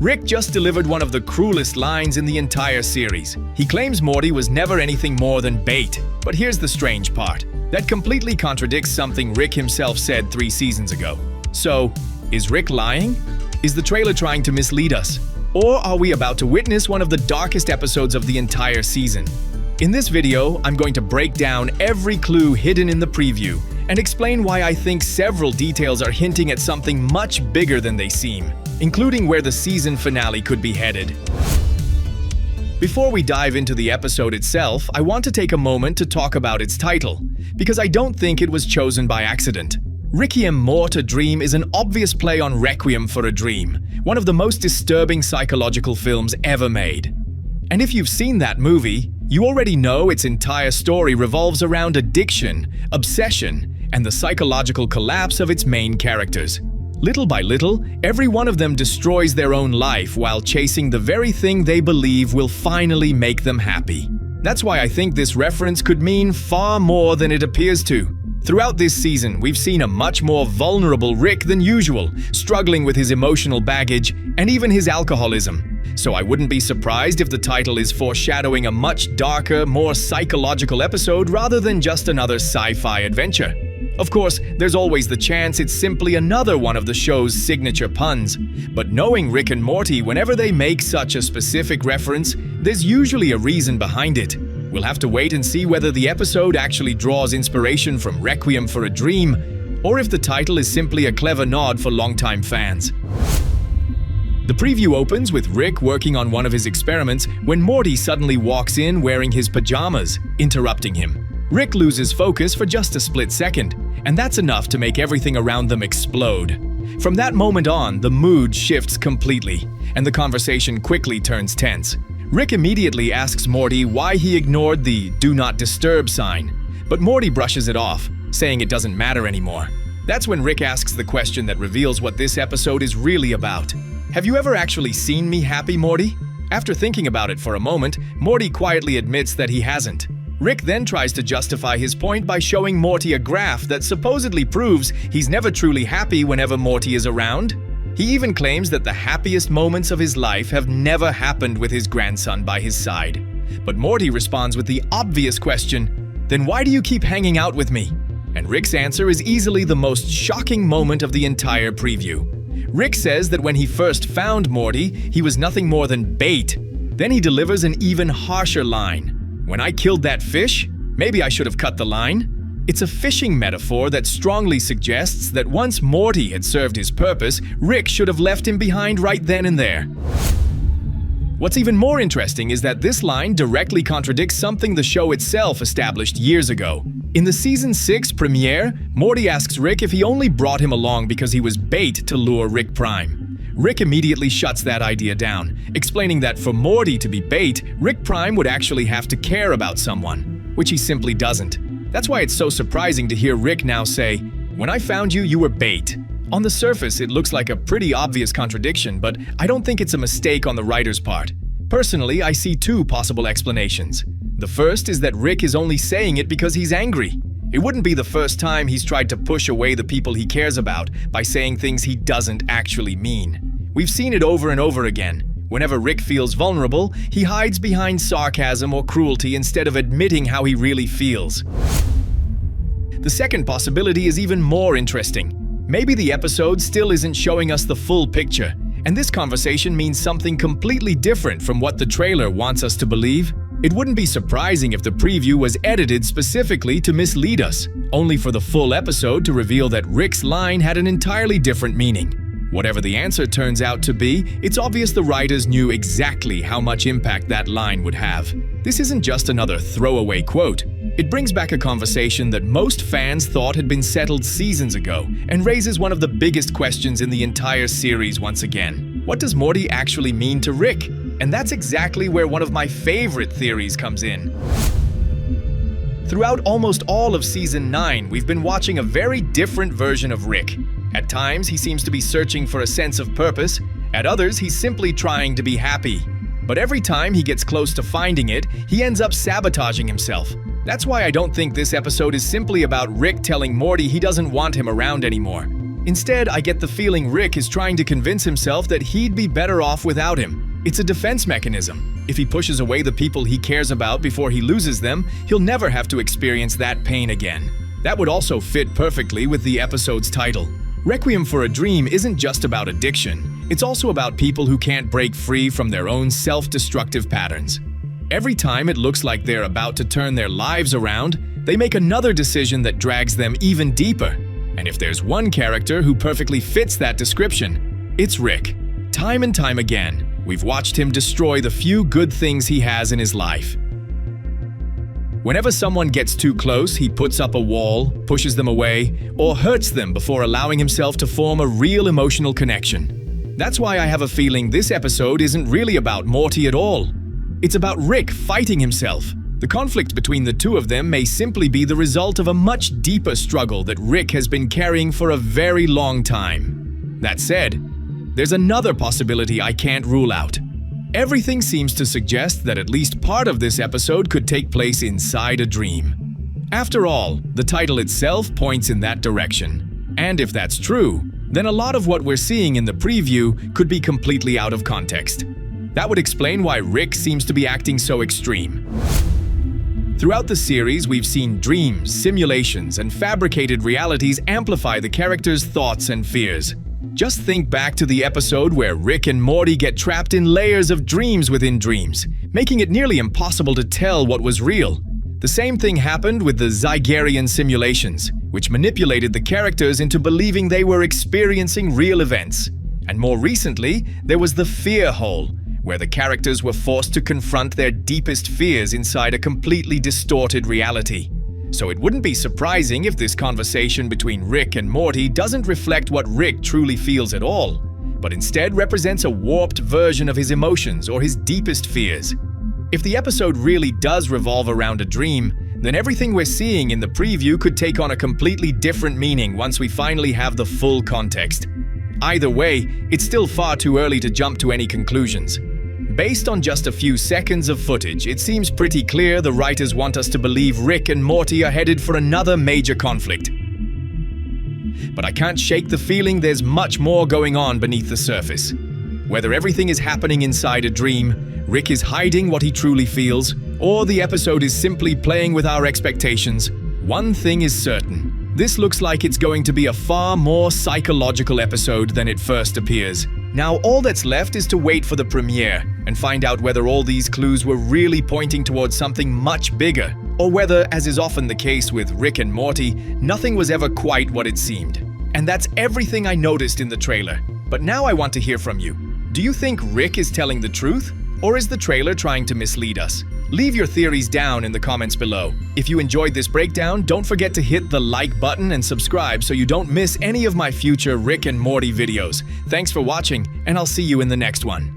Rick just delivered one of the cruelest lines in the entire series. He claims Morty was never anything more than bait. But here's the strange part. That completely contradicts something Rick himself said 3 seasons ago. So, is Rick lying? Is the trailer trying to mislead us? Or are we about to witness one of the darkest episodes of the entire season? In this video, I'm going to break down every clue hidden in the preview and explain why I think several details are hinting at something much bigger than they seem, including where the season finale could be headed. Before we dive into the episode itself, I want to take a moment to talk about its title, because I don't think it was chosen by accident. Rickiem Mort, A Dream is an obvious play on Requiem for a Dream, one of the most disturbing psychological films ever made. And if you've seen that movie, you already know its entire story revolves around addiction, obsession, and the psychological collapse of its main characters. Little by little, every one of them destroys their own life while chasing the very thing they believe will finally make them happy. That's why I think this reference could mean far more than it appears to. Throughout this season, we've seen a much more vulnerable Rick than usual, struggling with his emotional baggage and even his alcoholism. So I wouldn't be surprised if the title is foreshadowing a much darker, more psychological episode rather than just another sci-fi adventure. Of course, there's always the chance it's simply another one of the show's signature puns. But knowing Rick and Morty, whenever they make such a specific reference, there's usually a reason behind it. We'll have to wait and see whether the episode actually draws inspiration from Requiem for a Dream, or if the title is simply a clever nod for longtime fans. The preview opens with Rick working on one of his experiments when Morty suddenly walks in wearing his pajamas, interrupting him. Rick loses focus for just a split second, and that's enough to make everything around them explode. From that moment on, the mood shifts completely, and the conversation quickly turns tense. Rick immediately asks Morty why he ignored the "Do Not Disturb" sign, but Morty brushes it off, saying it doesn't matter anymore. That's when Rick asks the question that reveals what this episode is really about. Have you ever actually seen me happy, Morty? After thinking about it for a moment, Morty quietly admits that he hasn't. Rick then tries to justify his point by showing Morty a graph that supposedly proves he's never truly happy whenever Morty is around. He even claims that the happiest moments of his life have never happened with his grandson by his side. But Morty responds with the obvious question, "Then why do you keep hanging out with me?" And Rick's answer is easily the most shocking moment of the entire preview. Rick says that when he first found Morty, he was nothing more than bait. Then he delivers an even harsher line. "When I killed that fish, maybe I should have cut the line." It's a fishing metaphor that strongly suggests that once Morty had served his purpose, Rick should have left him behind right then and there. What's even more interesting is that this line directly contradicts something the show itself established years ago. In the Season 6 premiere, Morty asks Rick if he only brought him along because he was bait to lure Rick Prime. Rick immediately shuts that idea down, explaining that for Morty to be bait, Rick Prime would actually have to care about someone, which he simply doesn't. That's why it's so surprising to hear Rick now say, "When I found you, you were bait." On the surface, it looks like a pretty obvious contradiction, but I don't think it's a mistake on the writer's part. Personally, I see 2 possible explanations. The first is that Rick is only saying it because he's angry. It wouldn't be the first time he's tried to push away the people he cares about by saying things he doesn't actually mean. We've seen it over and over again. Whenever Rick feels vulnerable, he hides behind sarcasm or cruelty instead of admitting how he really feels. The second possibility is even more interesting. Maybe the episode still isn't showing us the full picture, and this conversation means something completely different from what the trailer wants us to believe. It wouldn't be surprising if the preview was edited specifically to mislead us, only for the full episode to reveal that Rick's line had an entirely different meaning. Whatever the answer turns out to be, it's obvious the writers knew exactly how much impact that line would have. This isn't just another throwaway quote. It brings back a conversation that most fans thought had been settled seasons ago and raises one of the biggest questions in the entire series once again. What does Morty actually mean to Rick? And that's exactly where one of my favorite theories comes in. Throughout almost all of Season 9, we've been watching a very different version of Rick. At times, he seems to be searching for a sense of purpose. At others, he's simply trying to be happy. But every time he gets close to finding it, he ends up sabotaging himself. That's why I don't think this episode is simply about Rick telling Morty he doesn't want him around anymore. Instead, I get the feeling Rick is trying to convince himself that he'd be better off without him. It's a defense mechanism. If he pushes away the people he cares about before he loses them, he'll never have to experience that pain again. That would also fit perfectly with the episode's title. Requiem for a Dream isn't just about addiction. It's also about people who can't break free from their own self-destructive patterns. Every time it looks like they're about to turn their lives around, they make another decision that drags them even deeper. And if there's one character who perfectly fits that description, it's Rick. Time and time again, we've watched him destroy the few good things he has in his life. Whenever someone gets too close, he puts up a wall, pushes them away, or hurts them before allowing himself to form a real emotional connection. That's why I have a feeling this episode isn't really about Morty at all. It's about Rick fighting himself. The conflict between the two of them may simply be the result of a much deeper struggle that Rick has been carrying for a very long time. That said, there's another possibility I can't rule out. Everything seems to suggest that at least part of this episode could take place inside a dream. After all, the title itself points in that direction. And if that's true, then a lot of what we're seeing in the preview could be completely out of context. That would explain why Rick seems to be acting so extreme. Throughout the series, we've seen dreams, simulations, and fabricated realities amplify the characters' thoughts and fears. Just think back to the episode where Rick and Morty get trapped in layers of dreams within dreams, making it nearly impossible to tell what was real. The same thing happened with the Zygarrian simulations, which manipulated the characters into believing they were experiencing real events. And more recently, there was the fear hole, where the characters were forced to confront their deepest fears inside a completely distorted reality. So it wouldn't be surprising if this conversation between Rick and Morty doesn't reflect what Rick truly feels at all, but instead represents a warped version of his emotions or his deepest fears. If the episode really does revolve around a dream, then everything we're seeing in the preview could take on a completely different meaning once we finally have the full context. Either way, it's still far too early to jump to any conclusions. Based on just a few seconds of footage, it seems pretty clear the writers want us to believe Rick and Morty are headed for another major conflict. But I can't shake the feeling there's much more going on beneath the surface. Whether everything is happening inside a dream, Rick is hiding what he truly feels, or the episode is simply playing with our expectations, one thing is certain. This looks like it's going to be a far more psychological episode than it first appears. Now, all that's left is to wait for the premiere and find out whether all these clues were really pointing towards something much bigger, or whether, as is often the case with Rick and Morty, nothing was ever quite what it seemed. And that's everything I noticed in the trailer. But now I want to hear from you. Do you think Rick is telling the truth, or is the trailer trying to mislead us? Leave your theories down in the comments below. If you enjoyed this breakdown, don't forget to hit the like button and subscribe so you don't miss any of my future Rick and Morty videos. Thanks for watching, and I'll see you in the next one.